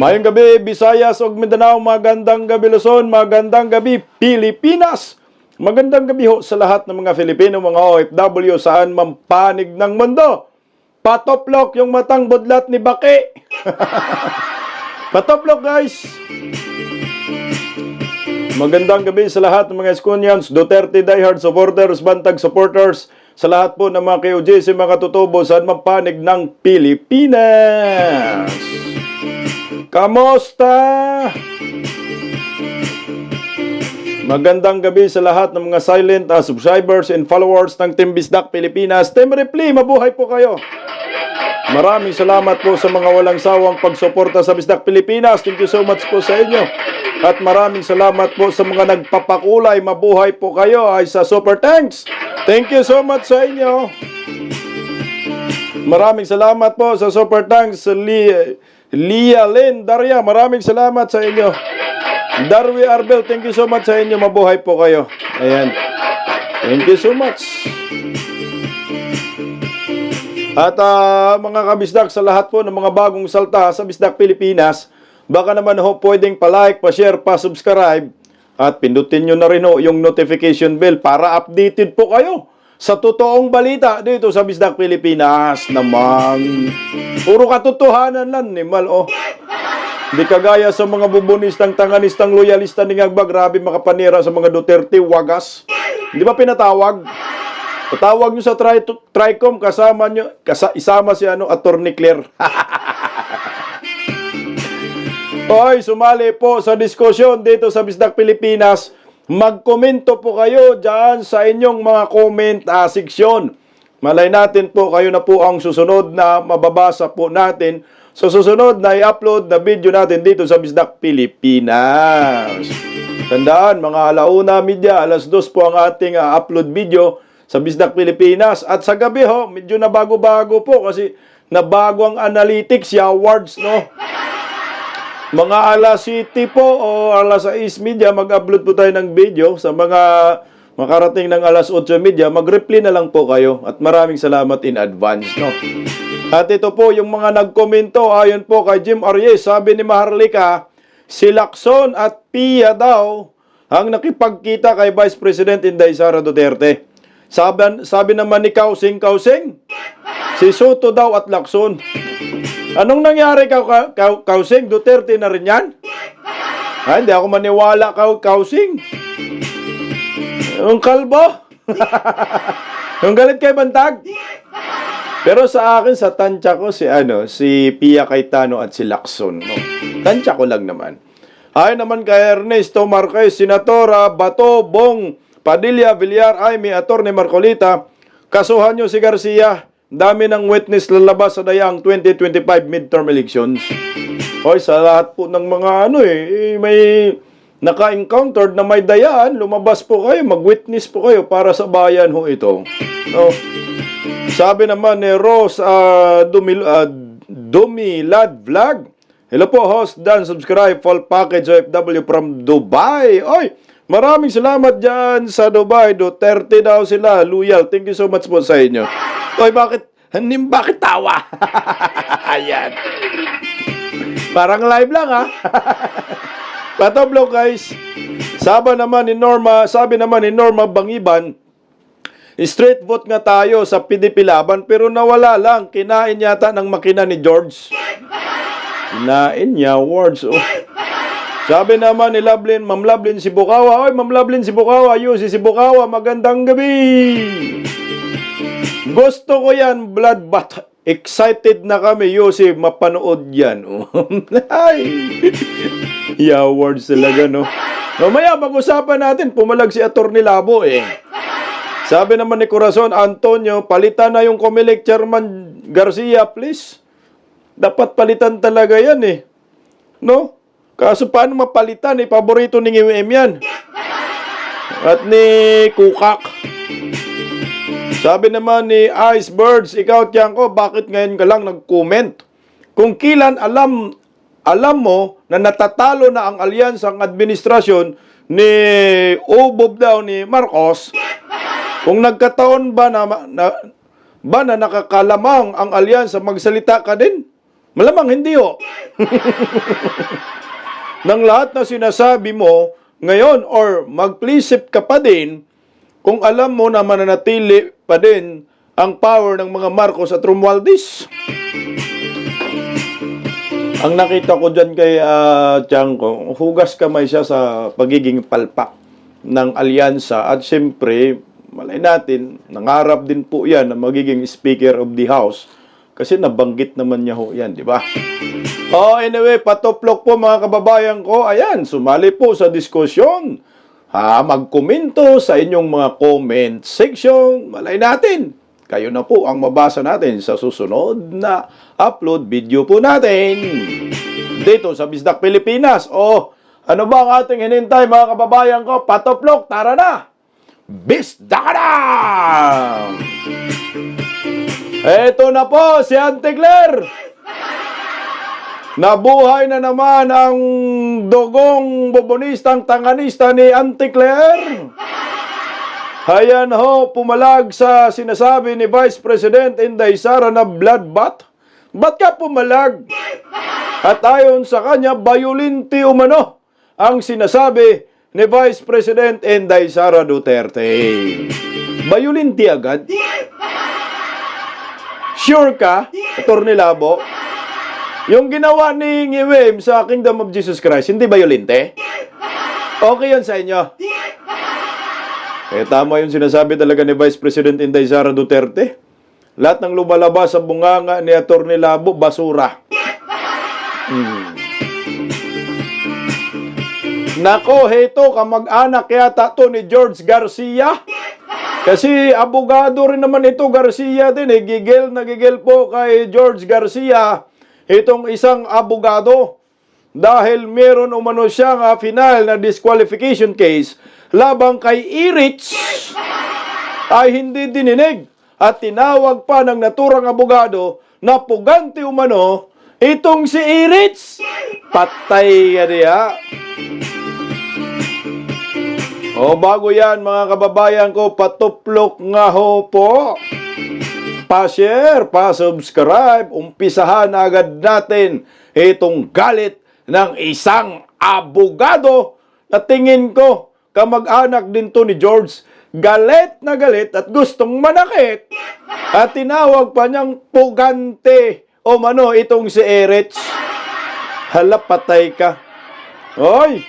Mayong gabi, Visayas ug Mindanao. Magandang gabi, Luzon. Magandang gabi, Pilipinas. Magandang gabi ho sa lahat ng mga Filipino, mga OFW, saan man panig ng mundo. Patoplok yung matang budlat ni Baki. Patoplok, guys. Magandang gabi sa lahat ng mga Esconians, Duterte diehard supporters, Bantag supporters, sa lahat po ng mga KOJC, mga tutubo, saan man panig ng Pilipinas. Kamusta? Magandang gabi sa lahat ng mga silent subscribers and followers ng Team Bisdak Pilipinas. Team Repli, mabuhay po kayo. Maraming salamat po sa mga walang sawang pagsuporta sa Bisdak Pilipinas. Thank you so much po sa inyo. At maraming salamat po sa mga nagpapakulay. Mabuhay po kayo ay sa Super Thanks. Thank you so much sa inyo. Maraming salamat po sa Super Thanks, Lia Lynn Daria, maraming salamat sa inyo. Darwi Arbel, thank you so much sa inyo. Mabuhay po kayo. Ayan. Thank you so much. At mga kabisdak, sa lahat po ng mga bagong salta sa Bisdak Pilipinas, baka naman ho pwedeng pa-like, pa-share, pa-subscribe, at pindutin nyo na rin ho yung notification bell para updated po kayo sa totoong balita dito sa Bisdak Pilipinas naman. Puro katotohanan lang ni Mal, oh. Di kagaya sa mga bubunistang, tanganistang, loyalista ni Ngagbag, grabe makapanira sa mga Duterte, wagas. Di ba pinatawag? Patawag nyo sa Tricom, isama si Attorney Claire. Hoy, sumali po sa diskusyon dito sa Bisdak Pilipinas. Magkomento po kayo dyan sa inyong mga comment section. Malay natin po, kayo na po ang susunod na mababasa po natin sa susunod na i-upload na video natin dito sa Bisdak Pilipinas. Tandaan, mga alauna media, 2:00 po ang ating upload video sa Bisdak Pilipinas. At sa gabi ho, medyo na bago-bago po kasi nabago ang analytics, awards, no? Mga alas 7 po o alas 6 media, mag-upload po tayo ng video. Sa mga makarating ng alas 8 media, mag-reply na lang po kayo. At maraming salamat in advance, no? At ito po yung mga nagkomento, ayon po kay Jim Aries, sabi ni Maharlika, si Lacson at Pia daw ang nakipagkita kay Vice President Inday Sara Duterte. Sabi naman ni Kausing, si Soto daw at Lacson. Anong nangyari, Kausing? Duterte na rin yan? Hindi ako maniwala, Kausing. Yung kalbo? Yung galit kay Bantag? Pero sa akin, sa tansya ko, si Pia Cayetano at si Lacson. No? Tansya ko lang naman. Ay naman kay Ernesto Marquez, Senatora Bato, Bong, Padilla, Villar, Aimee, Atty. Marcolita, kasuhan nyo si Garcia. Dami ng witness lalabas sa dayang 2025 midterm elections. Hoy, sa lahat po ng mga may naka-encountered na may dayaan, lumabas po kayo, mag-witness po kayo para sa bayan ho ito. No? Sabi naman ni Rose Dumilad Vlog, hello po host, Dan, subscribe, full package OFW from Dubai. Oy, maraming salamat dyan sa Dubai. Duterte daw sila, loyal. Thank you so much po sa inyo. Oy, bakit tawa? Ayan. Parang live lang, ha? Patoblog, guys. Sabi naman ni Norma Bangiban, straight vote nga tayo sa PDP Laban, pero nawala lang. Kinain yata ng makina ni George. Kinain niya, words, oh. Sabi naman ni Ma'am Lovelyn Sibukawa, oy, Ma'am Lovelyn Sibukawa, si Sibukawa, magandang gabi. Gusto ko yan, bloodbath. Excited na kami, Yosef, mapanood yan. Oh. Ay, words talaga, no? Mamaya, pag-usapan natin, pumalag si Atty. Labo, eh. Sabi naman ni Corazon Antonio, palitan na yung Comelec Chairman Garcia, please. Dapat palitan talaga yan, eh. No? Kaso paano mapalitan, eh? Paborito ni UM yan. At ni Kukak. Sabi naman ni Icebirds, ikaw, Tiangco, bakit ngayon ka lang nag-comment? Kung kilan alam mo na natatalo na ang alyansang administrasyon ni Ubob daw ni Marcos, kung nagkataon ba na nakakalamang ang alyansa, magsalita ka din? Malamang hindi ho. Nang lahat na sinasabi mo ngayon or magplisip ka pa din kung alam mo na mananatili pa din ang power ng mga Marcos at Romualdez. Ang nakita ko dyan kay Tiangco, hugas kamay siya sa pagiging palpak ng alyansa at siyempre, malay natin, nangarap din po yan na magiging Speaker of the House kasi nabanggit naman niya ho yan, di ba? Oh, anyway, patuplok po mga kababayan ko. Ayan, sumali po sa diskusyon. Magkomento sa inyong mga comment section. Malay natin, kayo na po ang mabasa natin sa susunod na upload video po natin. Dito sa Bisdak Pilipinas. Oh, ano ba ang ating hinintay mga kababayan ko? Patuplok, tara na! Bisdak na! Eto na po si Auntie Claire. Nabuhay na naman ang dugong bobonistang tanganista ni Auntie Claire. Hayan ho, pumalag sa sinasabi ni Vice President Inday Sara na bloodbath. Ba't ka pumalag? At ayon sa kanya, bayulinti umano ang sinasabi ni Vice President Inday Sara Duterte. Bayulinti agad? Sure ka, Atty. Labo? Yung ginawa ni Ngiwem sa Kingdom of Jesus Christ, hindi bayolente? Okay yun sa inyo? Tama yung sinasabi talaga ni Vice President Inday Sara Duterte. Lahat ng lumalabas sa bunganga ni Atty. Labo, basura. Nako, heto, kamag-anak yata to ni George Garcia. Kasi abogado rin naman ito, Garcia din. Gigil na gigil po kay George Garcia itong isang abogado dahil meron umano siyang final na disqualification case labang kay Erich ay hindi dininig at tinawag pa ng naturang abogado na pugante umano itong si Erich. Patay ka niya. O bago yan mga kababayan ko, patuplok nga ho po. Pa-share, pa-subscribe, umpisahan agad natin itong galit ng isang abogado na tingin ko kamag-anak din to ni George. Galit na galit at gustong manakit at tinawag pa niyang pugante o mano itong si Erich. Hala, patay ka. Oy,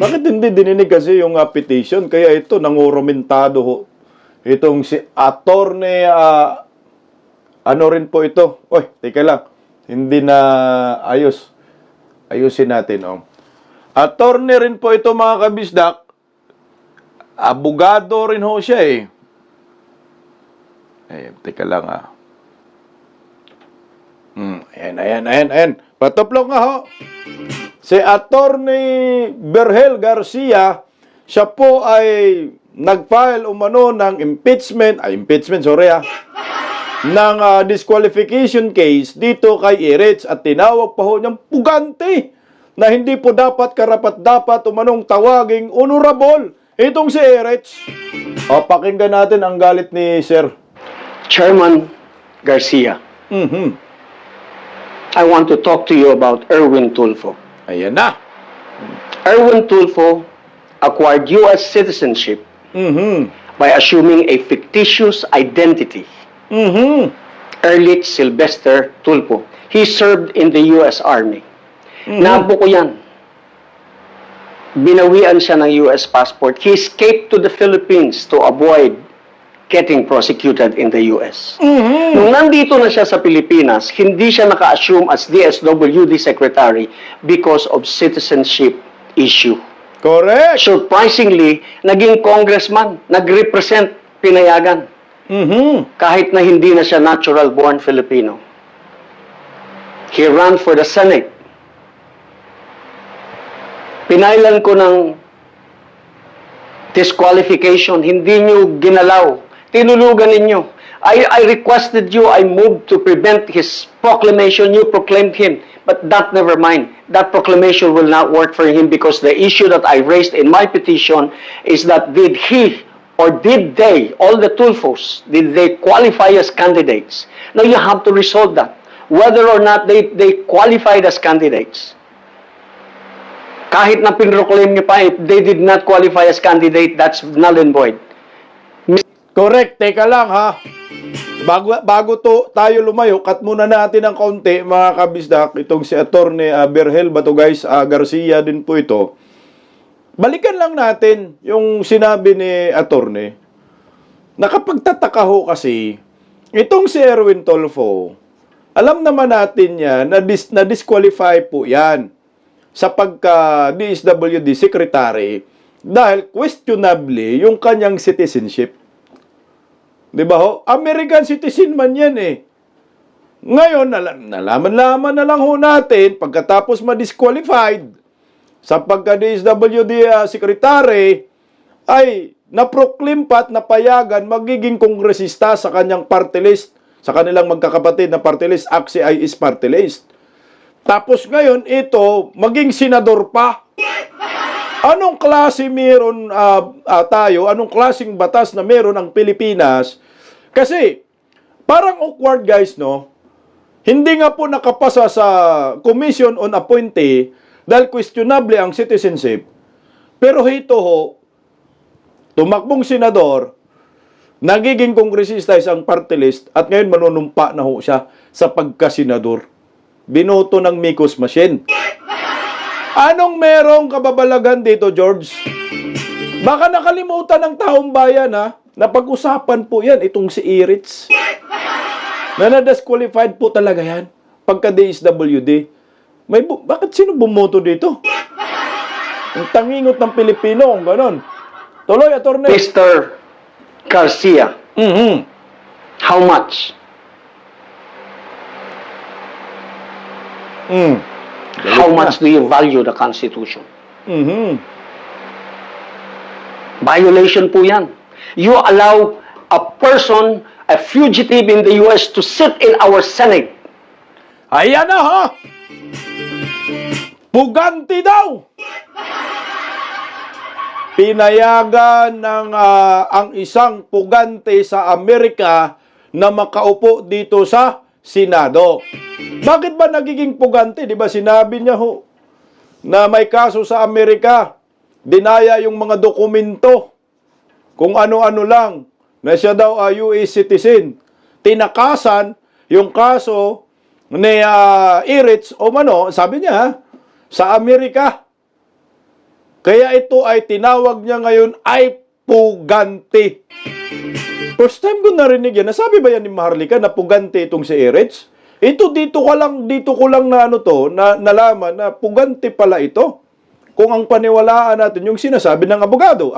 bakit hindi dininig kasi yung petition? Kaya ito, nangurumentado ho. Itong si Atty. Ano rin po ito? Oy, teka lang. Hindi na ayos. Ayusin natin, oh. Attorney rin po ito, mga kabisdak. Abogado rin ho siya, eh. Ayan, teka lang, ah. Ayan. Patuplok nga ho. Si Atty. Berhel Garcia, siya po ay nag-file umano ng ng disqualification case dito kay Erich at tinawag pa ho niyang pugante na hindi po dapat karapat-dapat umanong tawaging honorable itong si Erich. O, pakinggan natin ang galit ni Sir Chairman Garcia. I want to talk to you about Erwin Tulfo. Ayan na. Erwin Tulfo acquired U.S. citizenship by assuming a fictitious identity. Erlich Sylvester Tulfo. He served in the U.S. Army. Nabuko yan. Binawian siya ng U.S. passport. He escaped to the Philippines to avoid getting prosecuted in the U.S. Nung nandito na siya sa Pilipinas, hindi siya naka-assume as DSWD Secretary because of citizenship issue. Correct. Surprisingly, naging congressman, nag-represent pinayagan. Kahit na hindi na siya natural-born Filipino. He ran for the Senate. Pinailan ko ng disqualification, hindi niyo ginalaw. Tinulugan ninyo. I requested you, I moved to prevent his proclamation. You proclaimed him. But that never mind. That proclamation will not work for him because the issue that I raised in my petition is that did he or did they, all the Tulfos, did they qualify as candidates? Now you have to resolve that. whether or not they qualified as candidates. Kahit na pinroclaim niyo pa, if they did not qualify as candidate, that's null and void. Correct. Teka lang ha. Bago tayo lumayo, cut muna natin ng kaunti, mga kabisdak. Itong si Attorney Berhel Batugay Garcia din po ito. Balikan lang natin yung sinabi ni Attorney. Nakapagtataka ho kasi, itong si Erwin Tolfo, alam naman natin yan, na disqualify po yan sa pagka-DSWD Secretary dahil questionably yung kanyang citizenship. Di ba ho? American citizen man yan eh. Ngayon, nalaman-laman na lang ho natin, pagkatapos ma-disqualified sa pagka-DSWD Secretary, ay na-proclaim pa at napayagan magiging kongresista sa kanyang party list, sa kanilang magkakapatid na party list, AXI is party list. Tapos ngayon, ito, maging senador pa. Anong klase meron tayo? Anong klaseng batas na meron ang Pilipinas? Kasi, parang awkward guys, no? Hindi nga po nakapasa sa Commission on Appointee dahil questionable ang citizenship. Pero ito ho, tumakbong senador, nagiging kongresista isang party list at ngayon manunumpa na ho siya sa pagkasenador. Binoto ng Micos machine. Anong merong kababalagan dito, George? Baka nakalimutan ng taong bayan, ha? Napag-usapan po yan, itong si Iritz. Na na-disqualified po talaga yan. Pagka-DSWD. Bakit sino bumoto dito? Ang tangingot ng Pilipino, ang ganon. Tuloy, Attorney. Mr. Garcia, how much? How much do you value the Constitution? Violation po yan. You allow a person, a fugitive in the US to sit in our Senate. Ayan na ha! Puganti daw! Pinayagan ng ang isang pugante sa Amerika na makaupo dito sa Senado. Bakit ba nagiging pugante? Di ba sinabi niya ho na may kaso sa Amerika, dinaya yung mga dokumento, kung ano-ano lang, na siya daw US citizen. Tinakasan yung kaso ni Iritz o mano, sabi niya, sa Amerika. Kaya ito ay tinawag niya ngayon ay pugante. First time ko narinig yan. Nasabi ba yan ni Maharlika na pugante itong si Iritz? Ito dito ko lang na nalaman na pugante pala ito. Kung ang paniwalaan natin yung sinasabi ng abogado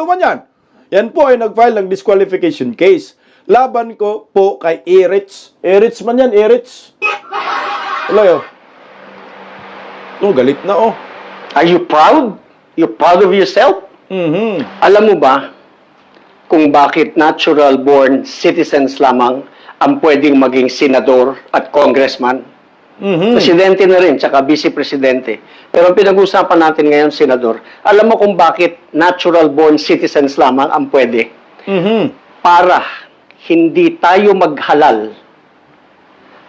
man yan. Yan po ay nag-file ng disqualification case. Laban ko po kay Iritz. Iritz man yan, Iritz. Wala yun. Oh, galit na oh. Are you proud? You're proud of yourself? Alam mo ba kung bakit natural-born citizens lamang ang pwedeng maging senador at congressman? Presidente na rin, tsaka vice-presidente. Pero ang pinag-usapan natin ngayon, senador, alam mo kung bakit natural-born citizens lamang ang pwede? Para hindi tayo maghalal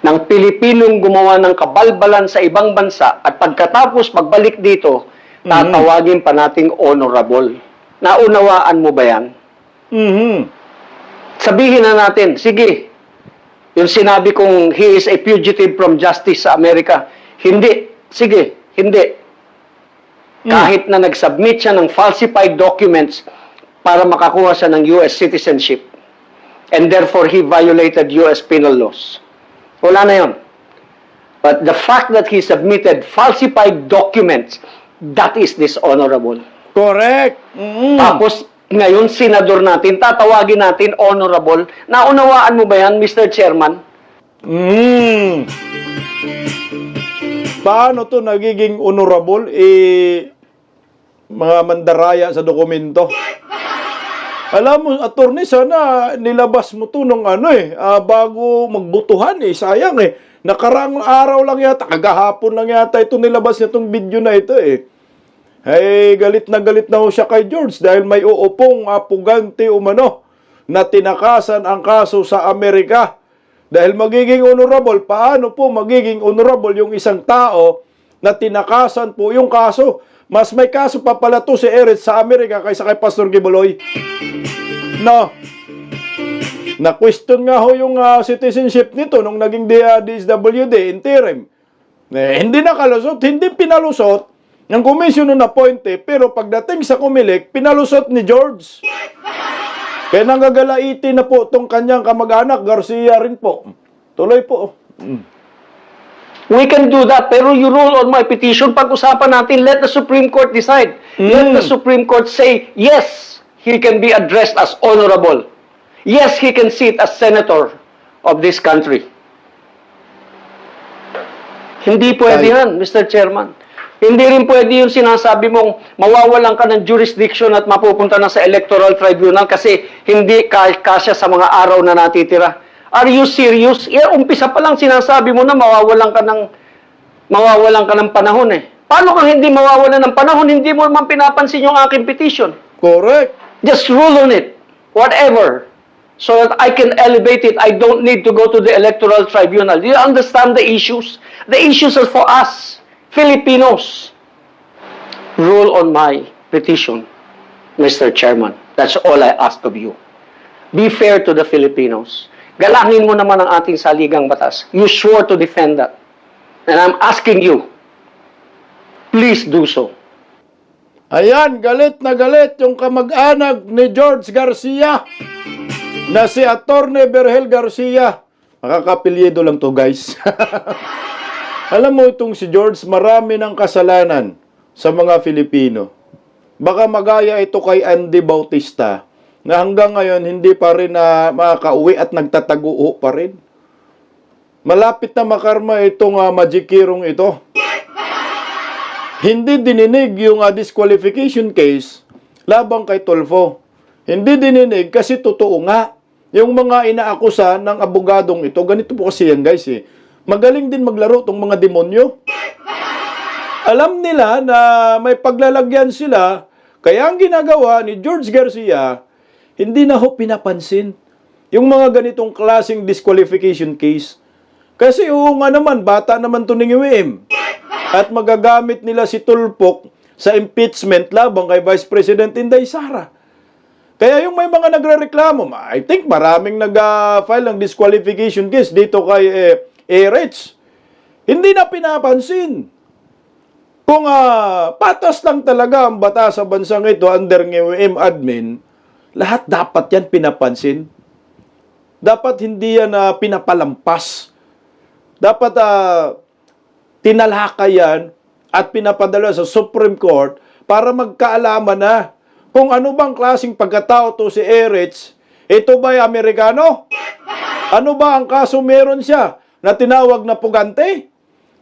ng Pilipinong gumawa ng kabalbalan sa ibang bansa at pagkatapos magbalik dito, tatawagin pa nating honorable. Naunawaan mo ba yan? Sabihin na natin, sige, yung sinabi kong he is a fugitive from justice sa Amerika, hindi, sige, hindi. Kahit na nag-submit siya ng falsified documents para makakuha siya ng US citizenship and therefore he violated US penal laws. Wala na yun. But the fact that he submitted falsified documents, that is dishonorable. Correct. Tapos, ngayon, senador natin, tatawagin natin honorable. Naunawaan mo ba yan, Mr. Chairman? Paano to nagiging honorable? Mga mandaraya sa dokumento. Alam mo, attorney, sana nilabas mo to nung bago magbutuhan sayang Nakaraang araw lang yata, kagahapon lang yata ito nilabas niya itong video na ito Ay, galit na ho siya kay George dahil may uupong pugante umano na tinakasan ang kaso sa Amerika Dahil magiging honorable, paano po magiging honorable yung isang tao na tinakasan po yung kaso? Mas may kaso pa pala to si Eretz sa Amerika kaysa kay Pastor Gibuloy. No. Na-question nga ho yung citizenship nito nung naging DSWD interim. Hindi nakalusot, hindi pinalusot ng komisyon na appointe, pero pagdating sa Comelec, pinalusot ni George. Kaya nangagalaitin na po itong kanyang kamag-anak, Garcia rin po. Tuloy po. We can do that, pero you rule on my petition. Pag-usapan natin, let the Supreme Court decide. Let the Supreme Court say, yes, he can be addressed as honorable. Yes, he can sit as senator of this country. Hindi pwede yan, Mr. Chairman. Hindi rin pwede yung sinasabi mong mawawalan ka ng jurisdiction at mapupunta na sa electoral tribunal kasi hindi kasya sa mga araw na natitira. Are you serious? Umpisa pa lang sinasabi mo na mawawalan ka ng panahon eh. Paano kang hindi mawawalan ng panahon? Hindi mo naman pinapansin yung aking petition. Correct. Just rule on it. Whatever. So that I can elevate it. I don't need to go to the electoral tribunal. Do you understand the issues? The issues are for us. Filipinos, rule on my petition, Mr. Chairman. That's all I ask of you. Be fair to the Filipinos. Galangin mo naman ang ating saligang batas. You swore to defend that. And I'm asking you, please do so. Ayan, galit na galit yung kamag-anak ni George Garcia na si Attorney Berhel Garcia. Makakapilyedo lang to, guys. Alam mo itong si George, marami ng kasalanan sa mga Filipino. Baka magaya ito kay Andy Bautista na hanggang ngayon hindi pa rin na makauwi at nagtataguo pa rin. Malapit na makarma itong magikirong ito. Hindi dininig yung disqualification case labang kay Tulfo. Hindi dininig kasi totoo nga. Yung mga inaakusa ng abogadong ito, ganito po kasi yan guys eh. Magaling din maglaro tong mga demonyo. Alam nila na may paglalagyan sila, kaya ang ginagawa ni George Garcia, hindi na ho pinapansin yung mga ganitong klaseng disqualification case. Kasi nga naman, bata naman to ng UM. At magagamit nila si Tulfo sa impeachment labang kay Vice President Inday Sara. Kaya yung may mga nagrereklamo, I think maraming nag-file ng disqualification case dito kay Eretz, hindi na pinapansin. Kung patas lang talaga ang batas sa bansang ito under ng admin, lahat dapat yan pinapansin. Dapat hindi yan pinapalampas. Dapat tinalhakay yan at pinapadala sa Supreme Court para magkaalaman na kung ano bang klaseng pagkatao to si Eretz. Ito ba'y Amerikano? Ano ba ang kaso meron siya na tinawag na pugante?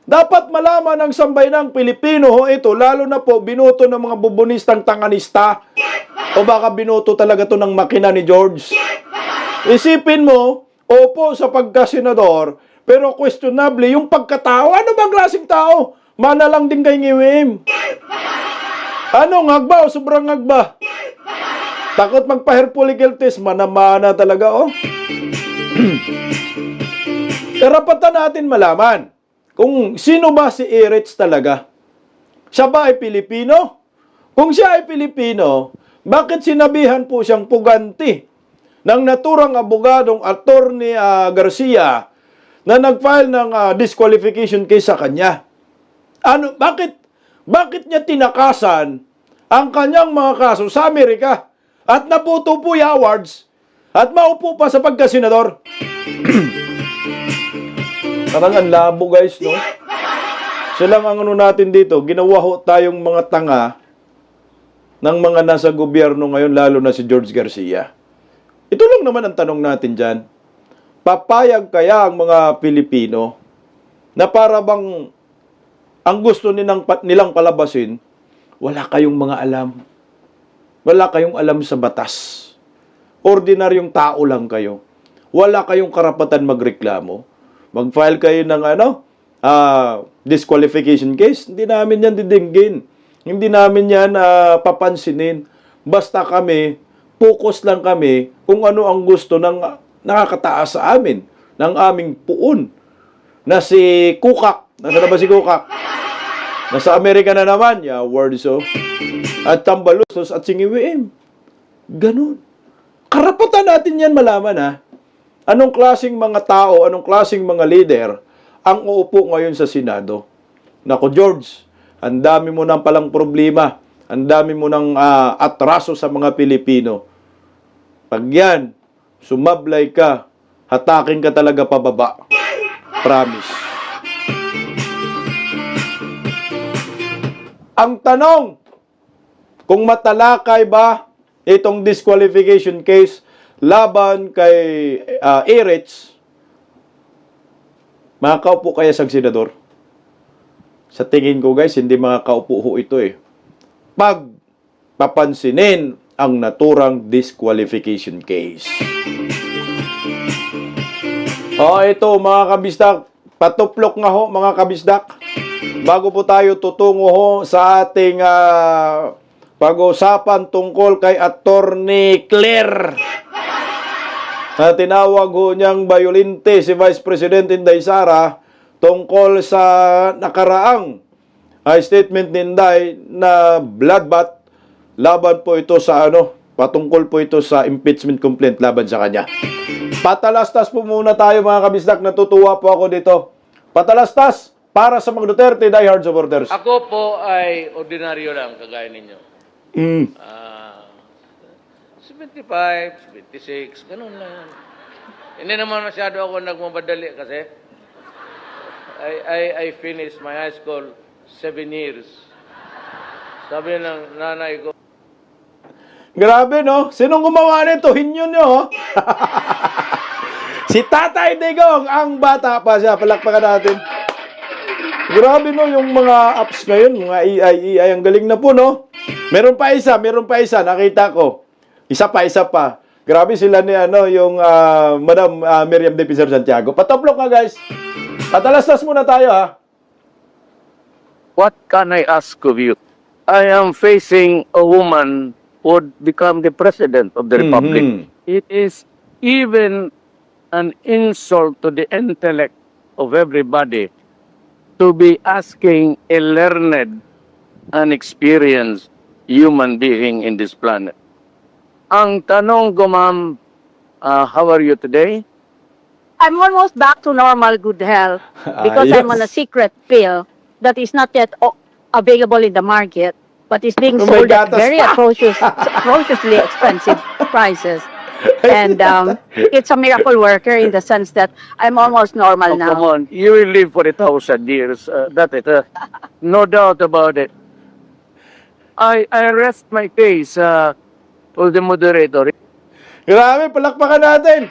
Dapat malaman ng sambayanang Pilipino ho ito, lalo na po binoto ng mga bubonistang tanganista. O baka binoto talaga to ng makina ni George. Isipin mo, opo sa pagkasenador, pero questionable yung pagkatao. Ano bang klaseng tao? Mana lang din kay Ngiwim. Ano, ngagba o sobrang ngagba? Takot magpa-Herpolical test, mana-mana talaga, oh. Karapatan natin malaman kung sino ba si Eretz talaga. Siya ba ay Pilipino? Kung siya ay Pilipino, bakit sinabihan po siyang puganti ng naturang abogadong Attorney Garcia na nag-file ng disqualification case sa kanya? Ano, bakit niya tinakasan ang kanyang mga kaso sa Amerika at naputo po yung awards at maupo pa sa pagkasenador? Parang ang labo guys, no? Silang ang ano natin dito, ginawa ho tayong mga tanga ng mga nasa gobyerno ngayon, lalo na si George Garcia. Ito lang naman ang tanong natin dyan. Papayag kaya ang mga Pilipino na para bang ang gusto nilang palabasin, wala kayong mga alam. Wala kayong alam sa batas. Ordinaryong tao lang kayo. Wala kayong karapatan magreklamo. Mag-file kayo ng disqualification case, hindi namin yan didinggin. Hindi namin yan papansinin. Basta kami, focus lang kami kung ano ang gusto ng nakakataas sa amin. ng aming puon na si Kukak. Nasaan na ba si Kukak? Nasa Amerika na naman. Yeah, word so. At Tambaluslos at Singiwim. Ganun. Karapatan natin yan malaman, ha? Anong klaseng mga tao, anong klaseng mga leader ang uupo ngayon sa Senado? Nako, George, ang dami mo nang palang problema. Ang dami mo nang atraso sa mga Pilipino. Pag yan, sumablay ka, hatakin ka talaga pababa. Promise. Ang tanong, kung matalakay ba itong disqualification case laban kay Erich, makakaupo kaya sa senador? Sa tingin ko guys, hindi makakaupo ho ito eh. Pag papansinin ang naturang disqualification case. Ito mga kabisdak, patuplok nga ho mga kabisdak. Bago po tayo tutungo ho sa ating pag-usapan tungkol kay Attorney Claire. Tinawag ho niyang bayolente si Vice President Inday Sara tungkol sa nakaraang statement ni Inday na bloodbath laban po ito sa patungkol po ito sa impeachment complaint laban sa kanya. Patalastas po muna tayo mga kabisdak, natutuwa po ako dito. Patalastas para sa mga Duterte diehard supporters. Ako po ay ordinaryo lang, kagaya ninyo. 75, 76, ganun lang. Hindi naman masyado ako nagmamadali kasi I finished my high school 7 years. Sabi ng nanay ko, Grabe, no? Sinong gumawa nito? Hinyo nyo, oh. Si Tatay Digong, ang bata pa siya. Palakpakan natin. Grabe, no? Yung mga apps ngayon, mga AI, ang galing na po, no? Meron pa isa. Nakita ko. Isa pa. Grabe sila ni, yung Madam Miriam de Pizar Santiago. Patoplok nga, guys. Patalastas muna tayo, ha? what can I ask of you? I am facing a woman who would become the president of the republic. It is even an insult to the intellect of everybody to be asking a learned and experienced human being in this planet. Ang tanong ko, ma'am, how are you today? I'm almost back to normal good health because I'm on a secret pill that is not yet available in the market, but is being Oh my sold at gatas very pa. atrociously expensive prices. And it's a miracle worker in the sense that I'm almost normal Oh, come now. on. You will live for 1,000 years. That is, no doubt about it. I rest my case for the moderator. Grabe, palakpakan natin.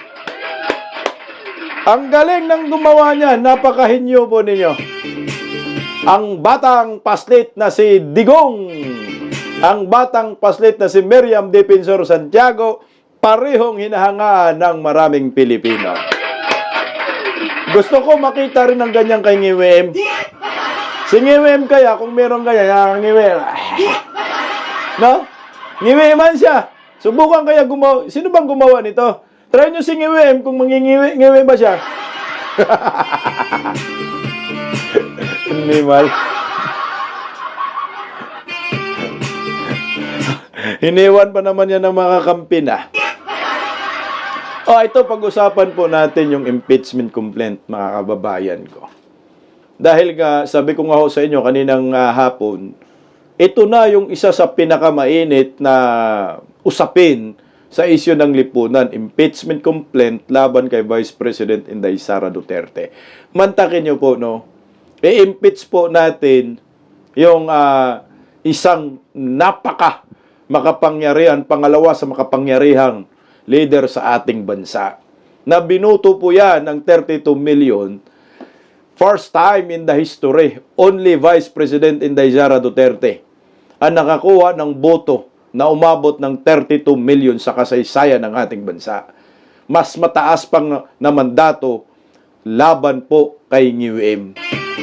Ang galing ng gumawa niya. Napakahinyo po ninyo. Ang batang paslit na si Digong. Ang batang paslit na si Miriam Defensor Santiago. Parehong hinahangaan ng maraming Pilipino. Gusto ko makita rin ng ganyan kay Ngiwem. Si Ngiwem kaya, kung meron kaya, yung Ngiwem. No? Ngiweman siya. Subukan kaya gumawa. Sino bang gumawa nito? Try nyo si Ngiwem kung mangingiwem ba siya. Animal. Iniwan pa naman yan ng mga kampi na. Ito pag-usapan po natin yung impeachment complaint, mga kababayan ko. Dahil nga, sabi ko nga ho sa inyo kaninang hapon, ito na yung isa sa pinakamainit na usapin sa isyu ng lipunan, impeachment complaint laban kay Vice President Inday Sara Duterte. Mantakin nyo po, no? I-impeach po natin yung isang makapangyarihan, pangalawa sa makapangyarihang leader sa ating bansa. Na binuto po yan ng 32 million. First time in the history, only Vice President Inday Sara Duterte ang nakakuha ng boto na umabot ng 32 million sa kasaysayan ng ating bansa. Mas mataas pang na mandato laban po kay Ngiwem.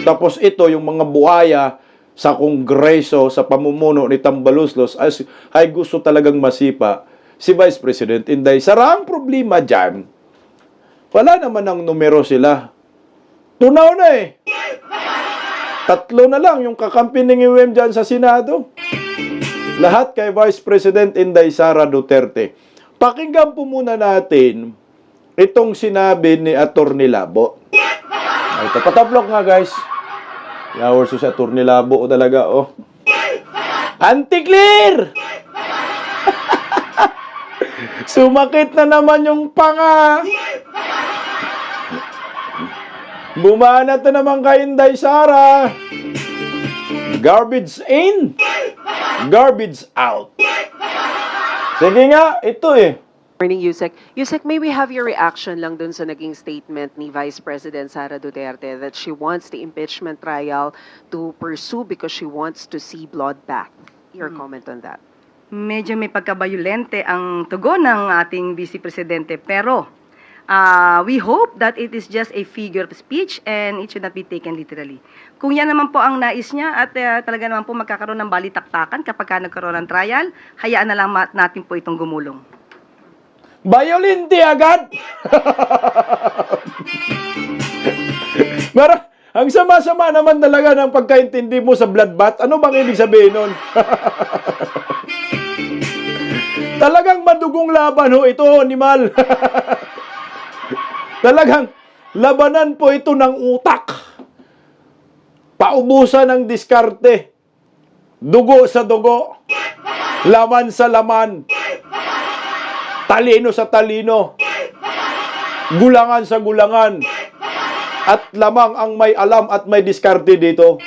Tapos ito, yung mga buhaya sa Kongreso, sa pamumuno ni Tambaluslos, ay gusto talagang masipa si Vice President Inday Sara. Ang problema dyan, Wala naman ang numero sila. Tunaw na eh. 3 na lang yung kakampi ng UM dyan sa Senado. Lahat kay Vice President Inday Sara Duterte. Pakinggan po muna natin itong sinabi ni Atty. Labo. Ito, patablok nga guys. Yawar si Atty. Labo talaga, oh. Anti-clear! Sumakit na naman yung panga. Bumanat na naman kay Inday Sara. Garbage in, garbage out. Sige nga, ito eh. Morning, Yusek. Yusek, may we have your reaction lang dun sa naging statement ni Vice President Sara Duterte that she wants the impeachment trial to pursue because she wants to see blood back. Your comment on that? Medyo may pagkabayolente ang tugon ng ating Vice Presidente, pero we hope that it is just a figure of speech and it should not be taken literally. Kung yan naman po ang nais niya at talaga naman po magkakaroon ng balitaktakan kapag ka nagkaroon ng trial, hayaan na lang natin po itong gumulong. Violente agad! Mara, ang sama-sama naman talaga ng pagkaintindi mo sa bloodbath. Ano bang ibig sabihin nun? Talagang madugong laban ho ito, animal. Talagang labanan po ito ng utak. Paubusan ng diskarte. Dugo sa dugo. Laman sa laman. Talino sa talino. Gulangan sa gulangan. At lamang ang may alam at may diskarte dito.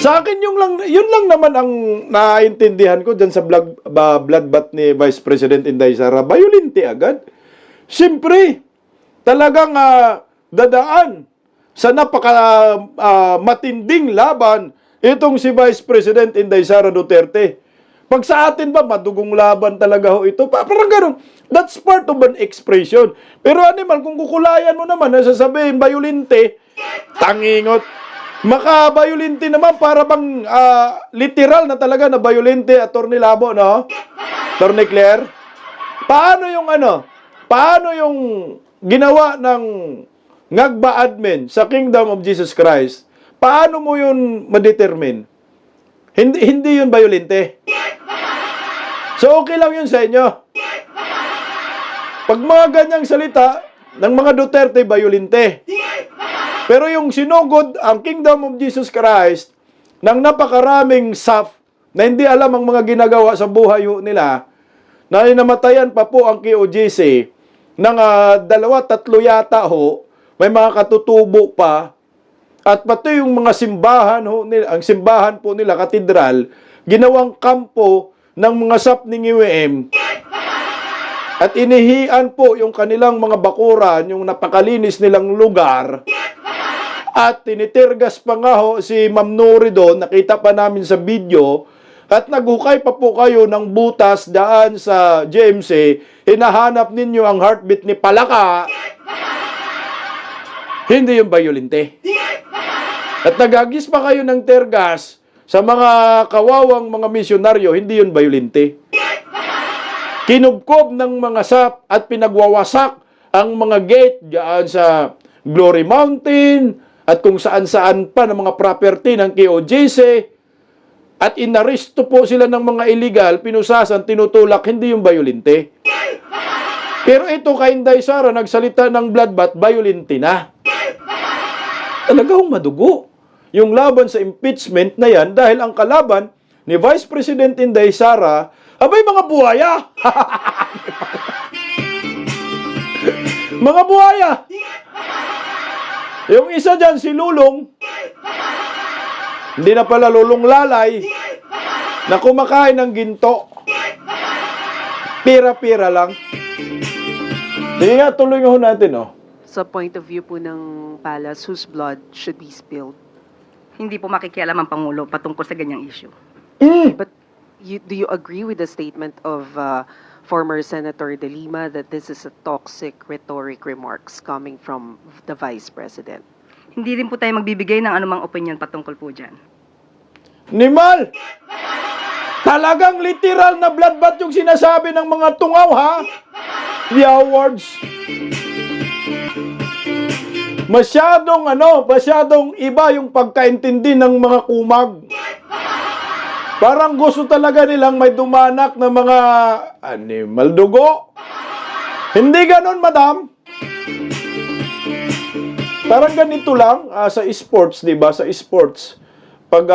Sa akin, yun lang naman ang naintindihan ko dyan sa bloodbath ni Vice President Inday Sara. Violente agad. Siyempre, talagang dadaan sa matinding laban itong si Vice President Inday Sara Duterte. Pag sa atin ba, madugong laban talaga ho ito? Parang ganun. That's part of an expression. Pero animal, kung kukulayan mo naman, nasasabihin, violente, tangingot. Maka-violente naman, para bang literal na talaga na violente, Atty. Labo, no? Atty. Claire? Paano yung ginawa ng Ngagba admin sa Kingdom of Jesus Christ? Paano mo yun ma-determine? Hindi yun violente. So, okay lang yun sa inyo. Pag mga ganyang salita ng mga Duterte, violente. Pero yung sinugod ang Kingdom of Jesus Christ ng napakaraming SAF na hindi alam ang mga ginagawa sa buhay nila, na namatayan pa po ang KOJC ng 2-3 yata ho, may mga katutubo pa, at pati yung mga simbahan nila, ang simbahan po nila, katedral, ginawang kampo ng mga SAF ng UM. At inihian po yung kanilang mga bakuran, yung napakalinis nilang lugar. At tinitirgas pa nga ho si Ma'am Nuri doon, nakita pa namin sa video. At naghukay pa po kayo ng butas daan sa GMC, hinahanap ninyo ang heartbeat ni Palaka. Hindi yung violente. At nagagis pa kayo ng tear gas sa mga kawawang mga misyonaryo, hindi yun violente. Kinubkob ng mga SAP at pinagwawasak ang mga gate diyan sa Glory Mountain at kung saan-saan pa ng mga property ng KOJC. At inaresto po sila ng mga illegal, pinusasan, tinutulak, hindi yung violente. Pero ito kay Inday Sara, nagsalita ng bloodbath, violente na. Talagang madugo yung laban sa impeachment na yan dahil ang kalaban ni Vice President Inday Sara, abay mga buhaya! Mga buhaya! Yung isa dyan, si Lulong, hindi na pala Lulong Lalay, na kumakain ng ginto. Pira-pira lang. Sige nga, tuloy nga ho natin, oh. Sa point of view po ng Palace, whose blood should be spilled? Hindi po makikialam ang Pangulo patungkol sa ganyang issue. But do you agree with the statement of former Senator De Lima that this is a toxic rhetoric remarks coming from the Vice President? Hindi rin po tayo magbibigay ng anumang opinion patungkol po dyan. Nimal! Talagang literal na bloodbath yung sinasabi ng mga tungaw, ha? The awards. masyadong iba yung pagkaintindi ng mga kumag. Parang gusto talaga nilang may dumanak na mga animal dugo. Hindi ganon, madam. Parang ganito lang sa sports, 'di ba? Sa sports, pag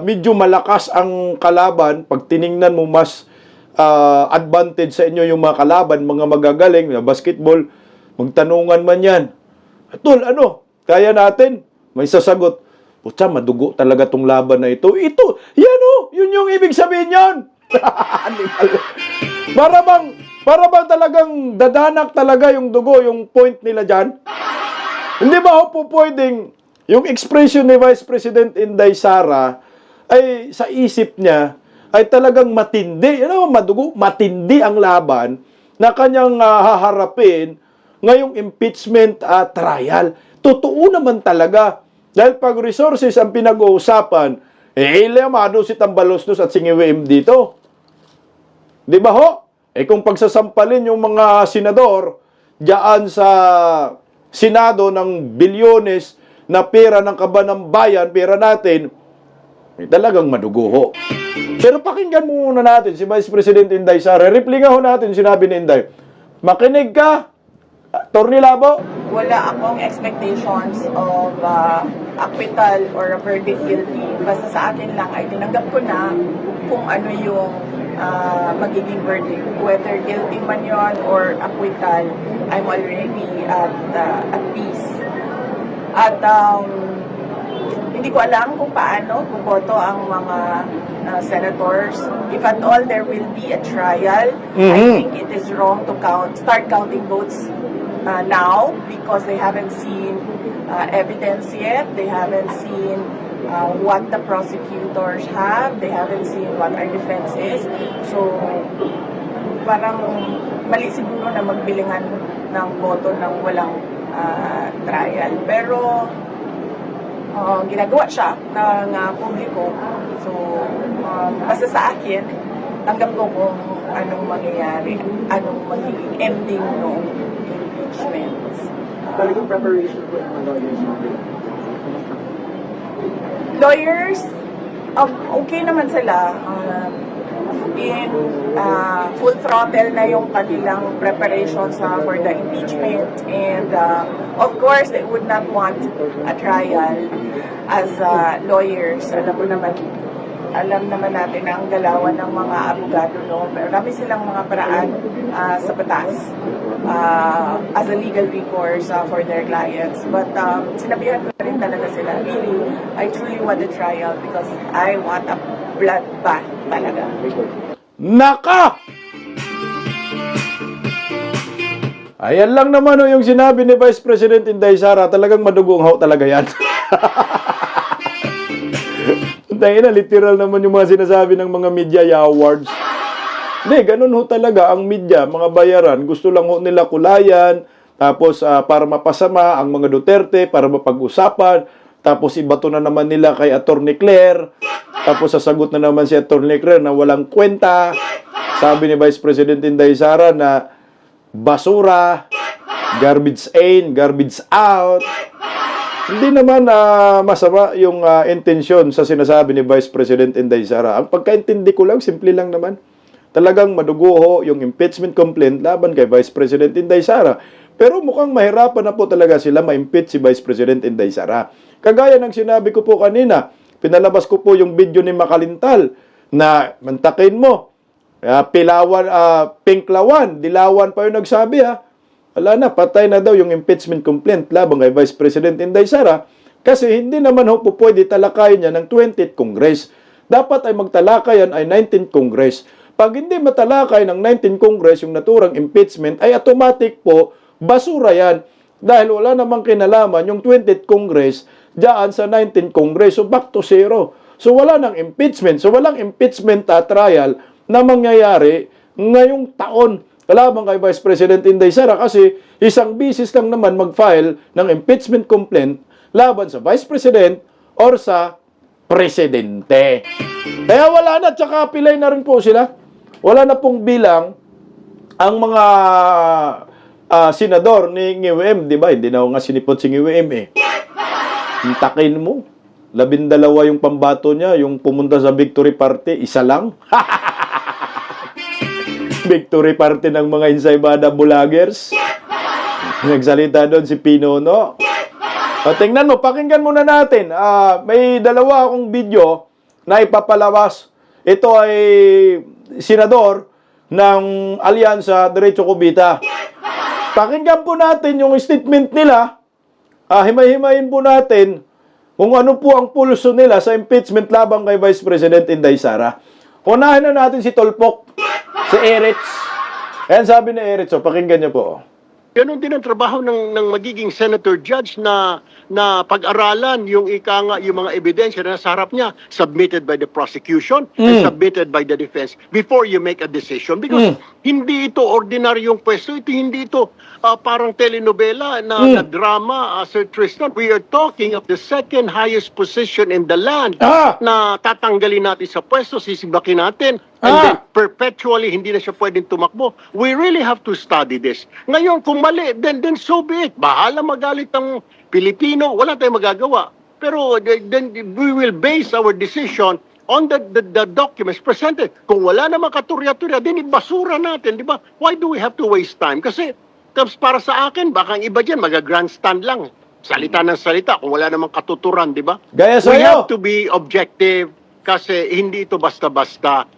medyo malakas ang kalaban, pag tiningnan mo mas advantage sa inyo yung mga kalaban, mga magagaling, na basketball, magtanungan man yan. Tol, kaya natin? May sasagot, putya, madugo talaga tong laban na ito. Ito, yun yung ibig sabihin yan. para bang talagang dadanak talaga yung dugo, yung point nila dyan? Hindi ba po pwedeng yung expression ni Vice President Inday Sara ay sa isip niya ay talagang matindi. Madugo, matindi ang laban na kanyang haharapin ngayong impeachment trial. Totoo naman talaga. Dahil pag resources ang pinag-uusapan, ilamado si Tambaloslos at Singiwim dito. Di ba ho? Kung pagsasampalin yung mga senador diyan sa Senado ng bilyones na pera ng kaban ng bayan, pera natin, talagang madugo ho. Pero pakinggan muna natin si Vice President Inday Sara. Replinga ho natin sinabi ni Inday. Makinig ka, Atty. Labo. Wala akong expectations of acquittal or a verdict guilty. Basta sa akin lang ay tinanggap ko na kung ano yung magiging verdict. Whether guilty man yon or acquittal, I'm already at peace. At hindi ko alam kung paano buboto ang mga senators. If at all there will be a trial, I think it is wrong to start counting votes now because they haven't seen evidence yet. They haven't seen what the prosecutors have. They haven't seen what our defense is. So, parang mali siguro na magbilingan ng boto ng walang trial. Pero, ginagawa siya ng publiko. So, basta sa akin, tanggap ko kung anong mangyayari, anong magiging ending ng impeachment. Talagang preparation po ng mga lawyers natin. Lawyers, okay naman sila. In full throttle na yung kanilang preparations for the impeachment, and of course they would not want a trial as lawyers. Alam naman natin ang galawan ng mga abogado, no? Pero marami silang mga paraan sa batas as a legal recourse for their clients. But sinabihan ko na rin talaga sila, really, I truly want a trial because I want a bloodbath talaga. Naka! Ayan lang naman yung sinabi ni Vice President Inday Sara. Talagang madugong ho talaga yan. Dahil na, literal naman yung mga sinasabi ng mga media awards. Hindi, ganun ho talaga ang media, mga bayaran. Gusto lang ho nila kulayan, tapos para mapasama ang mga Duterte, para mapag-usapan, tapos ibato na naman nila kay Atty. Claire, tapos sasagot na naman si Atty. Claire na walang kwenta. Sabi ni Vice President Inday Sara na basura, garbage in, garbage out. Hindi naman masama yung intensyon sa sinasabi ni Vice President Inday Sara. Ang pagkaintindi ko lang, simple lang naman. Talagang madugo ho yung impeachment complaint laban kay Vice President Inday Sara. Pero mukhang mahirapan na po talaga sila ma-impeach si Vice President Inday Sara. Kagaya ng sinabi ko po kanina, pinalabas ko po yung video ni Makalintal na mantakin mo, pinklawan, dilawan pa yung nagsabi Wala na, patay na daw yung impeachment complaint laban kay Vice President Inday Sara kasi hindi naman ho po pwede talakayin niya ng 20th Congress. Dapat ay magtalakayan ay 19th Congress. Pag hindi matalakay ng 19th Congress yung naturang impeachment, ay automatic po basura yan. Dahil wala namang kinalaman yung 20th Congress diyan sa 19th Congress. So back to zero. So wala nang impeachment. So walang impeachment trial na mangyayari ngayong taon kalaban kay Vice President Inday Sara kasi isang bisis lang naman mag-file ng impeachment complaint laban sa Vice President or sa Presidente. Kaya wala na, tsaka pilay na rin po sila. Wala na pong bilang ang mga senador ni Ngiwem, di ba? Hindi na nga sinipot si Ngiwem eh. Takin mo. 12 yung pambato niya, yung pumunta sa victory party, isa lang. Victory party ng mga insaybada vloggers. Nagsalita doon si Pinono. O, tingnan mo, pakinggan muna natin. May dalawa akong video na ipapalabas. Ito ay senador ng Alyansa Diretso Cubita. Pakinggan po natin yung statement nila. Himay-himayin po natin kung ano po ang pulso nila sa impeachment labang kay Vice President Inday Sara. Unahin na natin si Tolpok, si Eretz. Ayan sabi ni Eretz, pakinggan niyo po. Ganon din ang trabaho ng magiging senator judge na pag-aralan yung yung mga ebidensya na nasa harap niya, submitted by the prosecution and submitted by the defense before you make a decision. Because hindi ito ordinaryong pwesto, hindi ito parang telenovela na drama, Sir Tristan. We are talking of the second highest position in the land na tatanggalin natin sa pwesto, sisibakin natin, and then perpetually hindi na siya pwedeng tumakbo. We really have to study this. Ngayon, kung mali, then so be it. Bahala magalit ang Pilipino, wala tayong magagawa. Pero then we will base our decision on the documents presented. Kung wala namang katurya-turya, din ibasura natin, di ba? Why do we have to waste time? Kasi para sa akin, baka ang iba dyan, mag-grandstand lang. Salita ng salita, kung wala namang katuturan, di ba? Gaya We sa'yo. have to be objective kasi hindi ito basta-basta.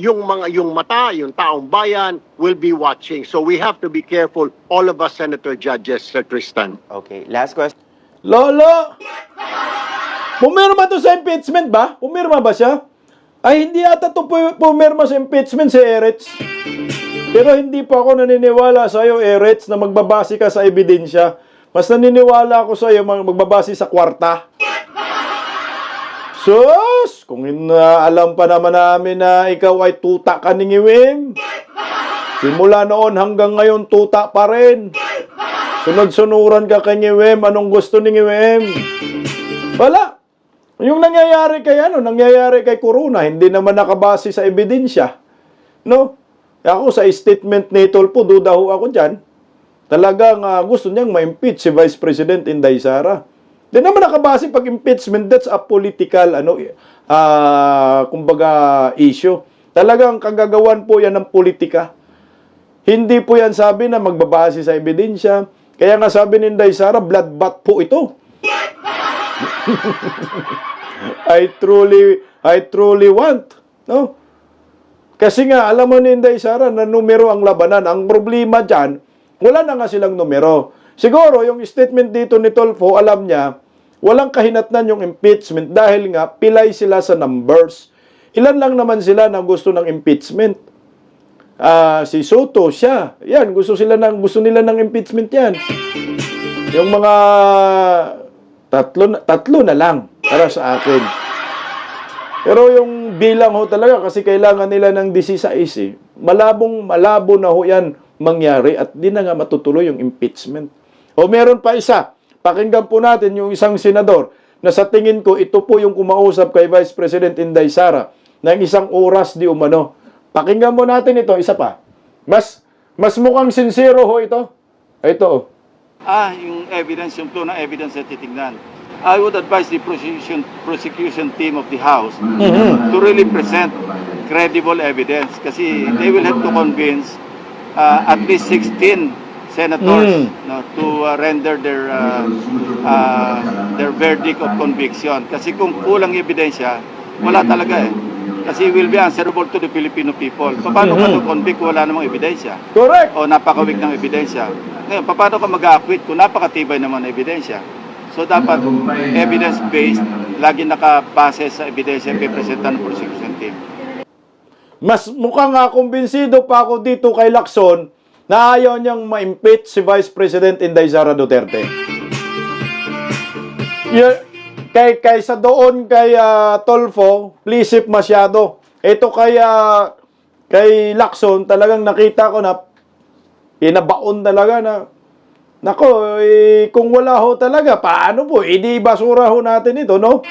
Yung mata, yung taong bayan will be watching. So we have to be careful, all of us senator judges, Sir Tristan. Okay, last question. Lolo! Pumirma to sa impeachment ba? Pumirma ba siya? Ay, hindi ata to pumirma sa impeachment si Eretz. Pero hindi pa ako naniniwala sa'yo, Eretz, na magbabase ka sa ebidensya. Mas naniniwala ako sa'yo magbabase sa kwarta. Sus! Kung alam pa naman namin na ikaw ay tuta ka ni Ngiwem. Simula noon hanggang ngayon, tuta pa rin. Sunod-sunuran ka kay Ngiwem. Anong gusto ni Ngiwem? Wala. Yung nangyayari kay Corona, hindi naman nakabase sa ebidensya. No? Ako sa statement ni Tolpo, duda ho ako dyan. Talagang gusto niyang ma-impeach si Vice President Inday Sara. Hindi naman nakabase pag impeachment, that's a political kumbaga issue. Talagang kagagawan po yan ng politika. Hindi po yan sabi na magbabase sa ebidensya. Kaya nga sabi ni Inday Sara, bloodbath po ito. I truly want, no? Kasi nga, alam mo ni Inday Sara na numero ang labanan. Ang problema dyan, wala na nga silang numero. Siguro, yung statement dito ni Tolfo, alam niya, walang kahinatnan yung impeachment dahil nga, pilay sila sa numbers. Ilan lang naman sila na gusto ng impeachment? Si Soto, siya. Yan, gusto nila ng impeachment yan. Yung mga tatlo na lang para sa akin. Pero yung bilang ho talaga kasi kailangan nila ng 16 eh. Malabo na ho yan mangyari at di na nga matutuloy yung impeachment. O meron pa isa. Pakinggan po natin yung isang senador na sa tingin ko ito po yung kumausap kay Vice President Inday Sara ng 1 oras di umano. Pakinggan mo natin ito, isa pa. Mas mukhang sincero ho ito. Ito. Yung evidence, yung flow ng evidence na titignan. I would advise the prosecution team of the House to really present credible evidence kasi they will have to convince at least 16 senators to render their verdict of conviction. Kasi kung kulang ebidensya, wala talaga eh. Kasi will be answerable to the Filipino people. Paano ka to-convict wala namang ebidensya? Correct. O napakawig ng ebidensya. Ngayon, paano ka mag-acquit kung napakatibay naman ng ebidensya? So dapat evidence-based, lagi nakabase sa ebidensya yung pipresenta ng prosecution team. Mas mukhang kumbinsido pa ako dito kay Lacson na ayaw niyang ma-impeach si Vice President Inday Sara Duterte. Kaysa doon kay Tolfo, plisip masyado. Ito kay Lacson, talagang nakita ko na pinabaon talaga na nako, kung wala ho talaga, paano po? Di basura ho natin ito, no?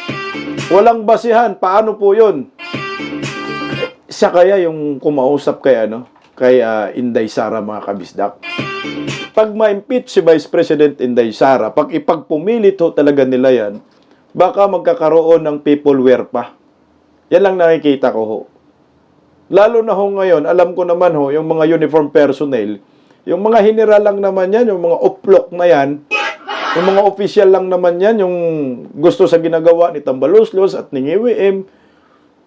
Walang basihan, paano po yun? Siya kaya yung kumausap kay kay Inday Sara, mga kabisdak. Pag ma-impeach si Vice President Inday Sara, pag ipagpumilit ho talaga nila yan, baka magkakaroon ng peopleware pa. Yan lang nakikita ko ho. Lalo na ho ngayon, alam ko naman ho, yung mga uniform personnel, yung mga general lang naman yan, yung mga uplok na yan, yung mga official lang naman yan, yung gusto sa ginagawa ni Tambaluslos at ni NGWM.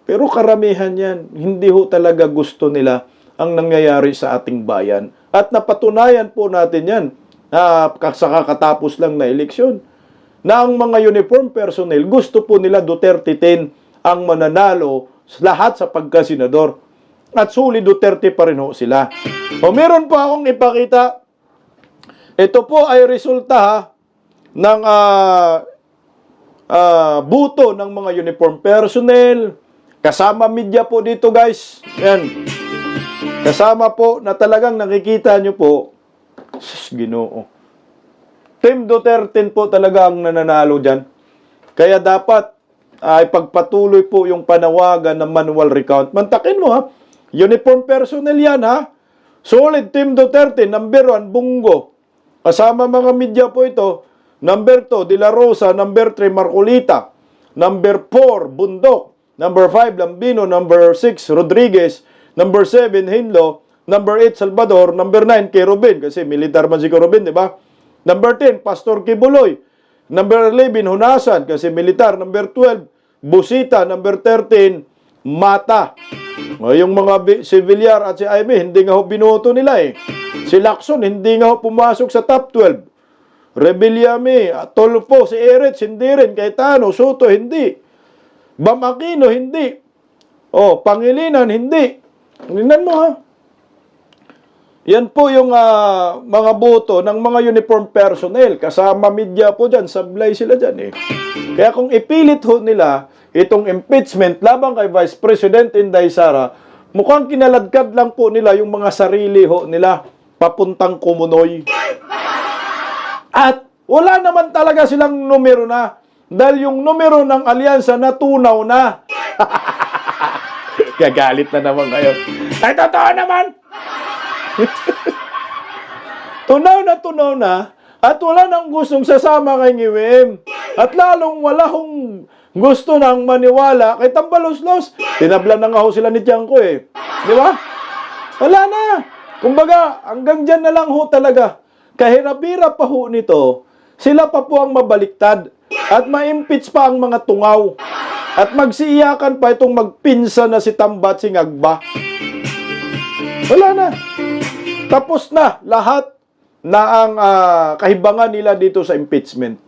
Pero karamihan yan, hindi ho talaga gusto nila ang nangyayari sa ating bayan. At napatunayan po natin yan sa kakatapos lang na eleksyon, na ang mga uniform personnel, gusto po nila Duterte 10 ang mananalo lahat sa pagkasenador. At suli Duterte pa rin ho sila. O meron pa akong ipakita. Ito po ay resulta ng buto ng mga uniform personnel. Kasama media po dito, guys. Yan. Kasama po na talagang nakikita nyo po. Ginoo. Team Duterte po talaga ang nananalo dyan. Kaya dapat ay pagpatuloy po yung panawagan ng manual recount. Mantakin mo ha. Uniform personnel yan ha. Solid Team Duterte, number 1, Bungo. Kasama mga media po ito. Number 2, De La Rosa. Number 3, Marcolita. Number 4, Bundok. Number 5, Lambino. Number 6, Rodriguez. Number 7, Hinlo. Number 8, Salvador. Number 9, Kerubin. Kasi militar man si Kerubin, di ba? Number 10, Pastor Kibuloy. Number 11, Hunasan. Kasi militar. Number 12, Busita. Number 13, Mata. Yung mga si Villar at si Aimee, hindi nga ho binoto nila eh. Si Lacson, hindi nga ho pumasok sa top 12. Rebillame, Tolfo, si Eretz, hindi rin. Cayetano, Soto, hindi. Bam Aquino, hindi. Pangilinan, hindi. Tingnan mo ha. Yan po yung mga boto ng mga uniform personnel. Kasama media po dyan. Sablay sila dyan eh. Kaya kung ipilit ho nila itong impeachment laban kay Vice President Inday Sara, mukhang kinaladkad lang po nila yung mga sarili ho nila papuntang Kumunoy. At wala naman talaga silang numero na. Dahil yung numero ng alyansa natunaw na. Gagalit na naman kayo. Ay, totoo naman! tunaw na at wala nang gustong sasama kay NGWM. At lalong wala hong gusto nang maniwala kay Tambaluslos. Tinablan na nga ho sila ni Tiangco eh. Di ba? Wala na. Kumbaga, hanggang dyan na lang ho talaga. Kahirap-hirap pa ho nito, sila pa po ang mabaliktad at ma-impeach pa ang mga tungaw. At magsiiyakan pa itong magpinsa na si Tamba at si Ngagba. Wala na. Tapos na lahat na ang kahibangan nila dito sa impeachment.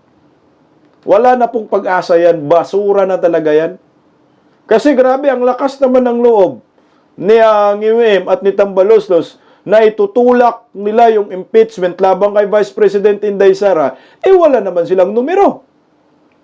Wala na pong pag-asa yan. Basura na talaga yan. Kasi grabe, ang lakas naman ng loob ni NGWM at ni Tambaluslos na itutulak nila yung impeachment laban kay Vice President Inday Sara. Wala naman silang numero.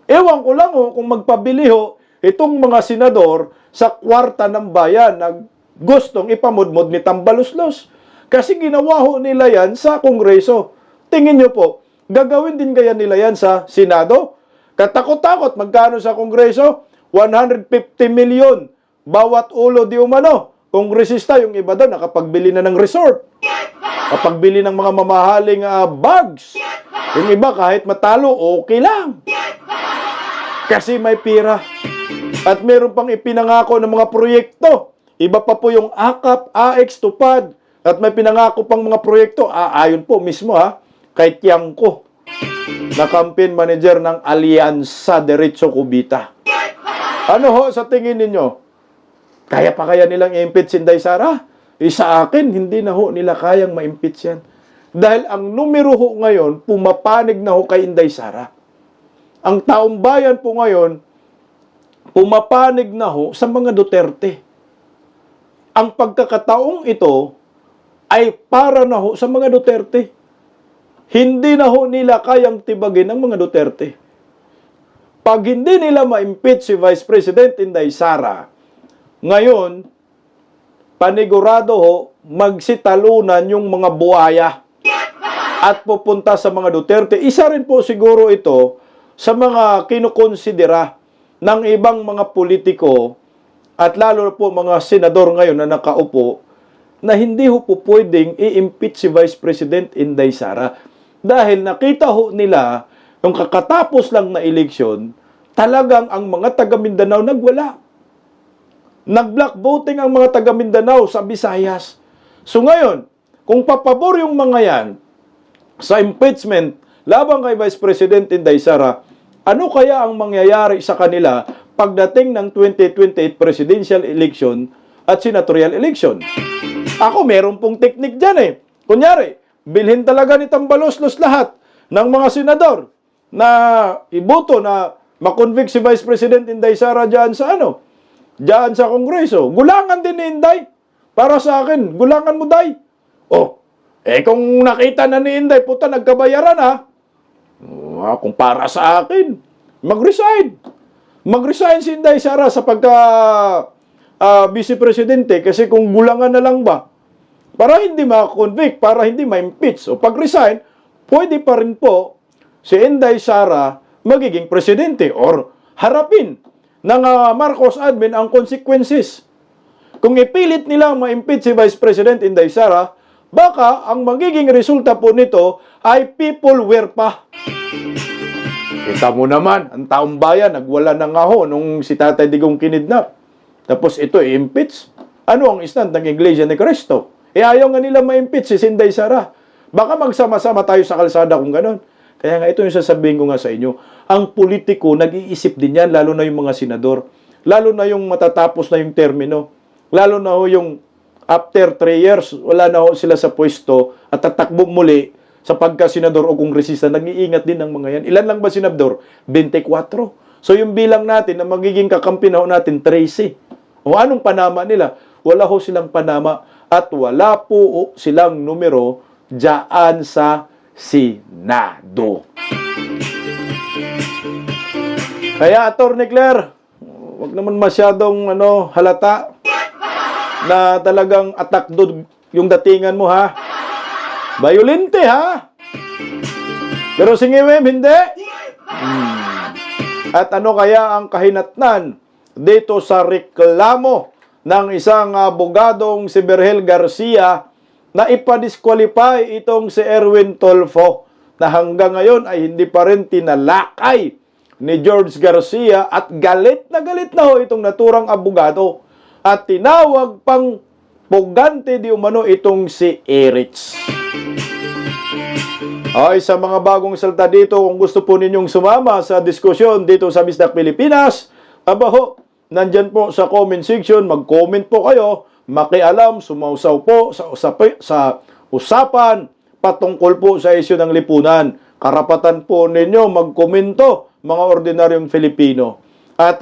Ewan ko lang kung magpabili itong mga senador sa kwarta ng bayan na gustong ipamudmod ni Tambaluslos. Kasi ginawa nila yan sa Kongreso. Tingin nyo po, gagawin din kaya nila yan sa Senado? Katakot-takot, magkano sa Kongreso? 150 million bawat ulo di umano. Kongresista, yung iba doon, nakapagbili na ng resort. Nakapagbili ng mga mamahaling bags. Yung iba, kahit matalo, okay lang. Kasi may pira. At meron pang ipinangako ng mga proyekto. Iba pa po yung AKAP, AX, Tupad. At may pinangako pang mga proyekto. Ayon po mismo kay Tiangco, na campaign manager ng Alyansa Diretso Cubita. Ano ho sa tingin ninyo? Kaya pa kaya nilang i-impeach si Inday Sara? Sa akin, hindi na ho nila kayang ma-impeach yan. Dahil ang numero ho ngayon, pumapanig na ho kay Inday Sara. Ang taong bayan po ngayon, pumapanig na ho sa mga Duterte. Ang pagkakataong ito ay para na ho sa mga Duterte. Hindi na ho nila kayang tibagin ang mga Duterte. Pag hindi nila ma-impeach si Vice President Inday Sara, ngayon, panigurado ho, magsitalunan yung mga buhaya at pupunta sa mga Duterte. Isa rin po siguro ito sa mga kinukonsidera ng ibang mga politiko at lalo na po mga senador ngayon na nakaupo na hindi ho po pwedeng i-impeach si Vice President Inday Sara. Dahil nakita ho nila, yung kakatapos lang na eleksyon, talagang ang mga taga Mindanao nagwala. Nag-block voting ang mga taga Mindanao sa Visayas. So ngayon, kung papabor yung mga yan sa impeachment laban kay Vice President Inday Sara, ano kaya ang mangyayari sa kanila pagdating ng 2028 presidential election at senatorial election? Ako, meron pong teknik dyan eh. Kunyari, bilhin talaga ni Tambaloslos lahat ng mga senador na iboto na makonvict si Vice President Inday Sara dyan sa dyan sa Kongreso. Gulangan din ni Inday. Para sa akin, gulangan mo, Day. Kung nakita na ni Inday, puta, nagkabayaran ha. Kung para sa akin, mag-resign. Mag-resign si Inday Sara sa pagka Vice Presidente kasi kung gulangan na lang ba, para hindi ma-convict, para hindi ma-impeach. O pag-resign, pwede pa rin po si Inday Sara magiging presidente or harapin ng Marcos admin ang consequences. Kung ipilit nilang ma-impeach si Vice President Inday Sara, baka ang magiging resulta po nito ay peopleware pa. Kita mo naman, ang taong bayan, nagwala na nga ho nung si Tatay Digong kinidnap. Tapos ito, i-impeach. Ano ang stand ng Iglesia ni Cristo? Ayaw nga nila ma-impeach si Inday Sara. Baka magsama-sama tayo sa kalsada kung ganon. Kaya nga ito yung sasabihin ko nga sa inyo. Ang politiko, nag-iisip din yan, lalo na yung mga senador. Lalo na yung matatapos na yung termino. Lalo na ho yung after 3 years, wala na ho sila sa pwesto at tatakbo muli sa pagka-senador o kongresista. Nag-iingat din ng mga yan. Ilan lang ba senador? 24. So yung bilang natin na magiging kakampi na ho natin, 13. O anong panama nila? Wala ho silang panama at wala po silang numero dyan sa Senado. Kaya, Atty. Claire, wag naman masyadong halata na talagang atakdo yung datingan mo, ha? Violente, ha? Pero singiwim, hindi. At ano kaya ang kahinatnan dito sa reklamo ng isang abogadong si Berhel Garcia na ipadisqualify itong si Erwin Tulfo na hanggang ngayon ay hindi pa rin tinalakay ni George Garcia at galit na ho itong naturang abogado at tinawag pang pugante di umano itong si Erich. Ay, sa mga bagong salta dito, kung gusto po ninyong sumama sa diskusyon dito sa Bisdak Pilipinas, nandyan po sa comment section, mag-comment po kayo, makialam, sumausaw po sa usapan patungkol po sa isyu ng lipunan. Karapatan po ninyo magkomento, mga ordinaryong Filipino. At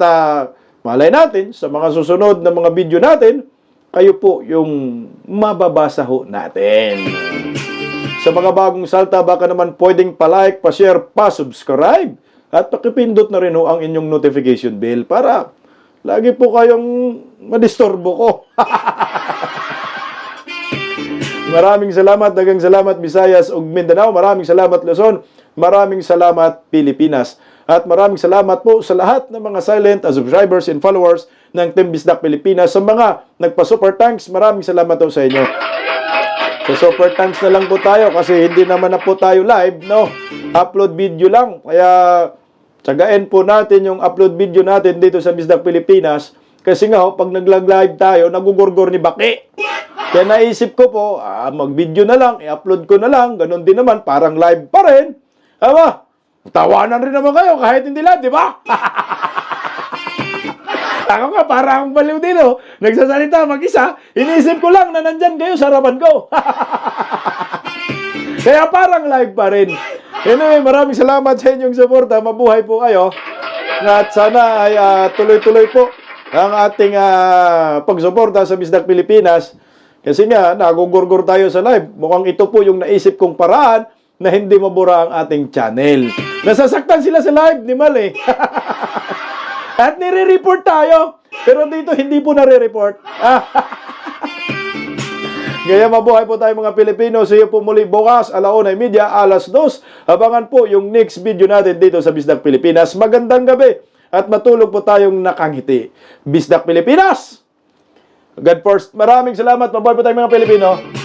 malay natin, sa mga susunod na mga video natin, kayo po yung mababasa ho natin. Sa mga bagong salta, baka naman pwedeng pa-like, pa-share, pa-subscribe, at pakipindot na rin ho ang inyong notification bell para lagi po kayong madisturbo ko. Maraming salamat, dagang salamat Visayas ug Mindanao. Maraming salamat Luzon. Maraming salamat Pilipinas. At maraming salamat po sa lahat ng mga silent subscribers and followers ng Team Bisdak Pilipinas. Sa mga nagpa-super thanks, maraming salamat po sa inyo. So super thanks na lang po tayo kasi hindi naman na po tayo live, no? Upload video lang. Kaya tsagain po natin yung upload video natin dito sa Bisdak Pilipinas. Kasi nga, pag naglag-live tayo, nagugurgor ni Baki. Kaya naisip ko po, mag-video na lang, i-upload ko na lang. Ganon din naman, parang live pa rin. Tawanan rin naman kayo kahit hindi live, di ba? Ako nga, parang baliw din, oh. Nagsasalita mag-isa, iniisip ko lang na nandyan kayo sa harapan ko. Kaya parang live pa rin. Anyway, maraming salamat sa inyong suporta. Mabuhay po kayo. At sana ay tuloy-tuloy po ang ating pagsuporta sa Bisdak Pilipinas. Kasi nga, nagugurgur tayo sa live. Mukhang ito po yung naisip kong paraan na hindi mabura ang ating channel. Nasasaktan sila sa live ni Mal, eh. At nire-report tayo. Pero dito, hindi po nare-report. Kaya mabuhay po tayo mga Pilipino. See you po muli bukas, 1:30, 2:00. Abangan po yung next video natin dito sa Bisdak Pilipinas. Magandang gabi at matulog po tayong nakangiti. Bisdak Pilipinas! God first. Maraming salamat. Mabuhay po tayong mga Pilipino.